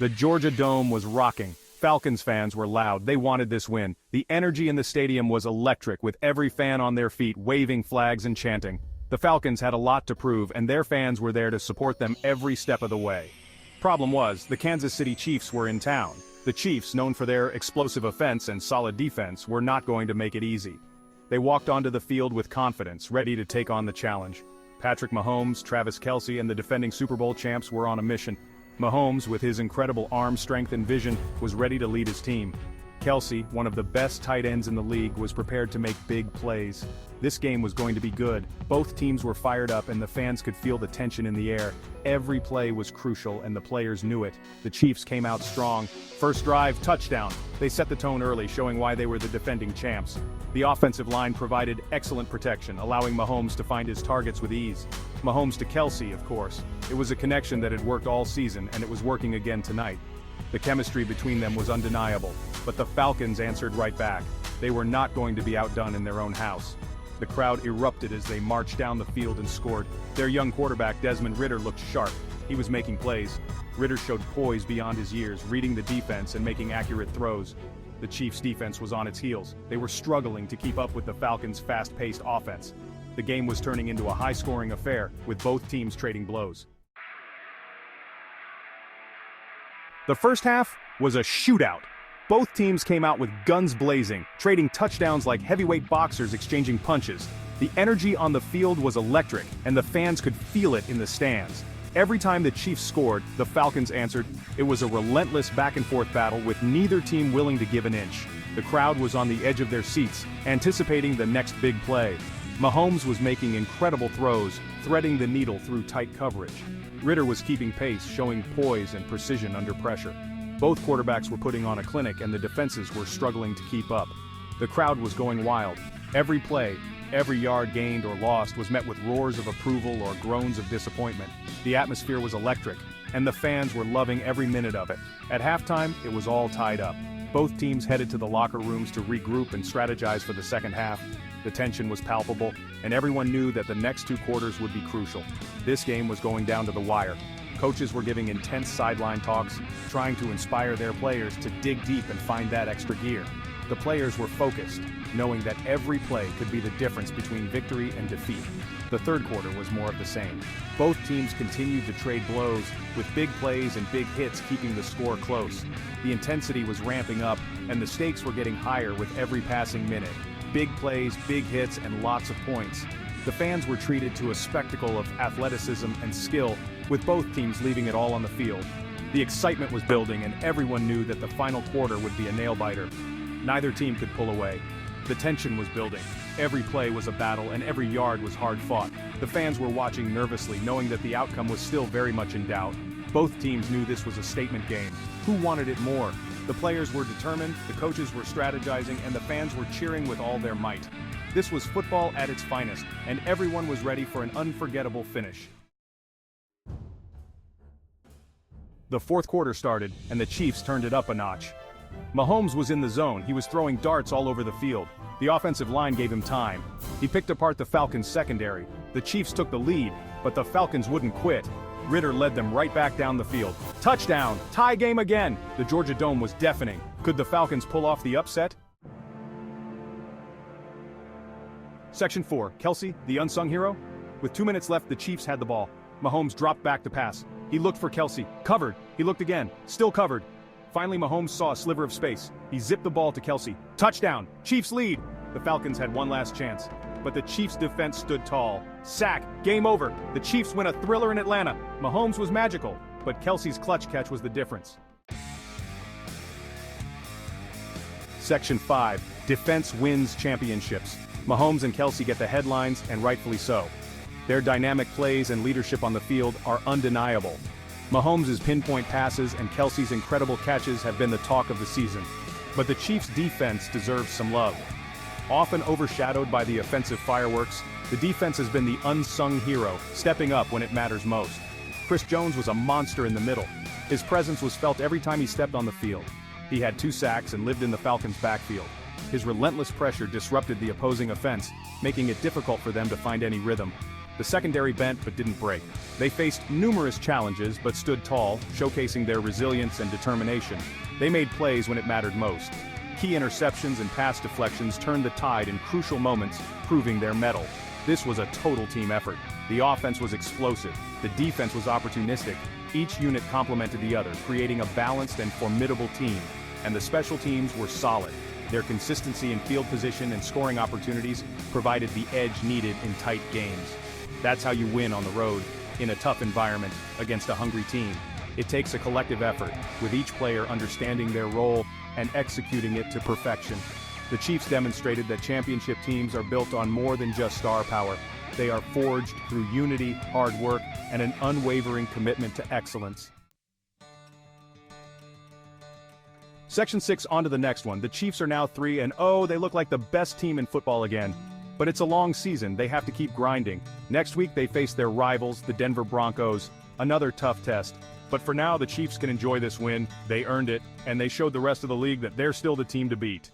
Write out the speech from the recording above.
The Georgia Dome was rocking. Falcons fans were loud. They wanted this win. The energy in the stadium was electric, with every fan on their feet waving flags and chanting. The Falcons had a lot to prove, and their fans were there to support them every step of the way. Problem was, the Kansas City Chiefs were in town. The Chiefs, known for their explosive offense and solid defense, were not going to make it easy. They walked onto the field with confidence, ready to take on the challenge. Patrick Mahomes, Travis Kelce, and the defending Super Bowl champs were on a mission. Mahomes, with his incredible arm strength and vision, was ready to lead his team. Kelce, one of the best tight ends in the league, was prepared to make big plays. This game was going to be good. Both teams were fired up and the fans could feel the tension in the air. Every play was crucial and the players knew it. The Chiefs came out strong. First drive, touchdown. They set the tone early, showing why they were the defending champs. The offensive line provided excellent protection, allowing Mahomes to find his targets with ease. Mahomes to Kelce, of course. It was a connection that had worked all season, and it was working again tonight. The chemistry between them was undeniable, but the Falcons answered right back. They were not going to be outdone in their own house. The crowd erupted as they marched down the field and scored. Their young quarterback, Desmond Ridder, looked sharp. He was making plays. Ridder showed poise beyond his years, reading the defense and making accurate throws. The Chiefs' defense was on its heels. They were struggling to keep up with the Falcons' fast-paced offense. The game was turning into a high-scoring affair, with both teams trading blows. The first half was a shootout. Both teams came out with guns blazing, trading touchdowns like heavyweight boxers exchanging punches. The energy on the field was electric, and the fans could feel it in the stands. Every time the Chiefs scored, the Falcons answered. It was a relentless back-and-forth battle with neither team willing to give an inch. The crowd was on the edge of their seats, anticipating the next big play. Mahomes was making incredible throws, threading the needle through tight coverage. Ridder was keeping pace, showing poise and precision under pressure. Both quarterbacks were putting on a clinic and the defenses were struggling to keep up. The crowd was going wild. Every play, every yard gained or lost was met with roars of approval or groans of disappointment. The atmosphere was electric, and the fans were loving every minute of it. At halftime, it was all tied up. Both teams headed to the locker rooms to regroup and strategize for the second half. The tension was palpable, and everyone knew that the next two quarters would be crucial. This game was going down to the wire. Coaches were giving intense sideline talks, trying to inspire their players to dig deep and find that extra gear. The players were focused, knowing that every play could be the difference between victory and defeat. The third quarter was more of the same. Both teams continued to trade blows, with big plays and big hits keeping the score close. The intensity was ramping up, and the stakes were getting higher with every passing minute. Big plays, big hits, and lots of points. The fans were treated to a spectacle of athleticism and skill, with both teams leaving it all on the field. The excitement was building, and everyone knew that the final quarter would be a nail-biter. Neither team could pull away. The tension was building. Every play was a battle, and every yard was hard-fought. The fans were watching nervously, knowing that the outcome was still very much in doubt. Both teams knew this was a statement game. Who wanted it more? The players were determined, the coaches were strategizing, and the fans were cheering with all their might. This was football at its finest, and everyone was ready for an unforgettable finish. The fourth quarter started, and the Chiefs turned it up a notch. Mahomes was in the zone. He was throwing darts all over the field. The offensive line gave him time. He picked apart the Falcons' secondary. The Chiefs took the lead, but the Falcons wouldn't quit. Ridder led them right back down the field. Touchdown! Tie game again! The Georgia Dome was deafening. Could the Falcons pull off the upset? Section 4. Kelce, the unsung hero? With 2 minutes left, the Chiefs had the ball. Mahomes dropped back to pass. He looked for Kelce. Covered. He looked again. Still covered. Finally, Mahomes saw a sliver of space. He zipped the ball to Kelce. Touchdown! Chiefs lead! The Falcons had one last chance, but the Chiefs' defense stood tall. Sack! Game over! The Chiefs win a thriller in Atlanta. Mahomes was magical, but Kelce's clutch catch was the difference. Section 5. Defense wins championships. Mahomes and Kelce get the headlines, and rightfully so. Their dynamic plays and leadership on the field are undeniable. Mahomes' pinpoint passes and Kelce's incredible catches have been the talk of the season. But the Chiefs' defense deserves some love. Often overshadowed by the offensive fireworks, the defense has been the unsung hero, stepping up when it matters most. Chris Jones was a monster in the middle. His presence was felt every time he stepped on the field. He had 2 sacks and lived in the Falcons' backfield. His relentless pressure disrupted the opposing offense, making it difficult for them to find any rhythm. The secondary bent but didn't break. They faced numerous challenges but stood tall, showcasing their resilience and determination. They made plays when it mattered most. Key interceptions and pass deflections turned the tide in crucial moments, proving their mettle. This was a total team effort. The offense was explosive. The defense was opportunistic. Each unit complemented the other, creating a balanced and formidable team. And the special teams were solid. Their consistency in field position and scoring opportunities provided the edge needed in tight games. That's how you win on the road, in a tough environment, against a hungry team. It takes a collective effort, with each player understanding their role and executing it to perfection. The Chiefs demonstrated that championship teams are built on more than just star power. They are forged through unity, hard work, and an unwavering commitment to excellence. Section 6, on to the next one. The Chiefs are now 3-0. They look like the best team in football again. But it's a long season. They have to keep grinding. Next week they face their rivals, the Denver Broncos. Another tough test. But for now, the Chiefs can enjoy this win. They earned it, and they showed the rest of the league that they're still the team to beat.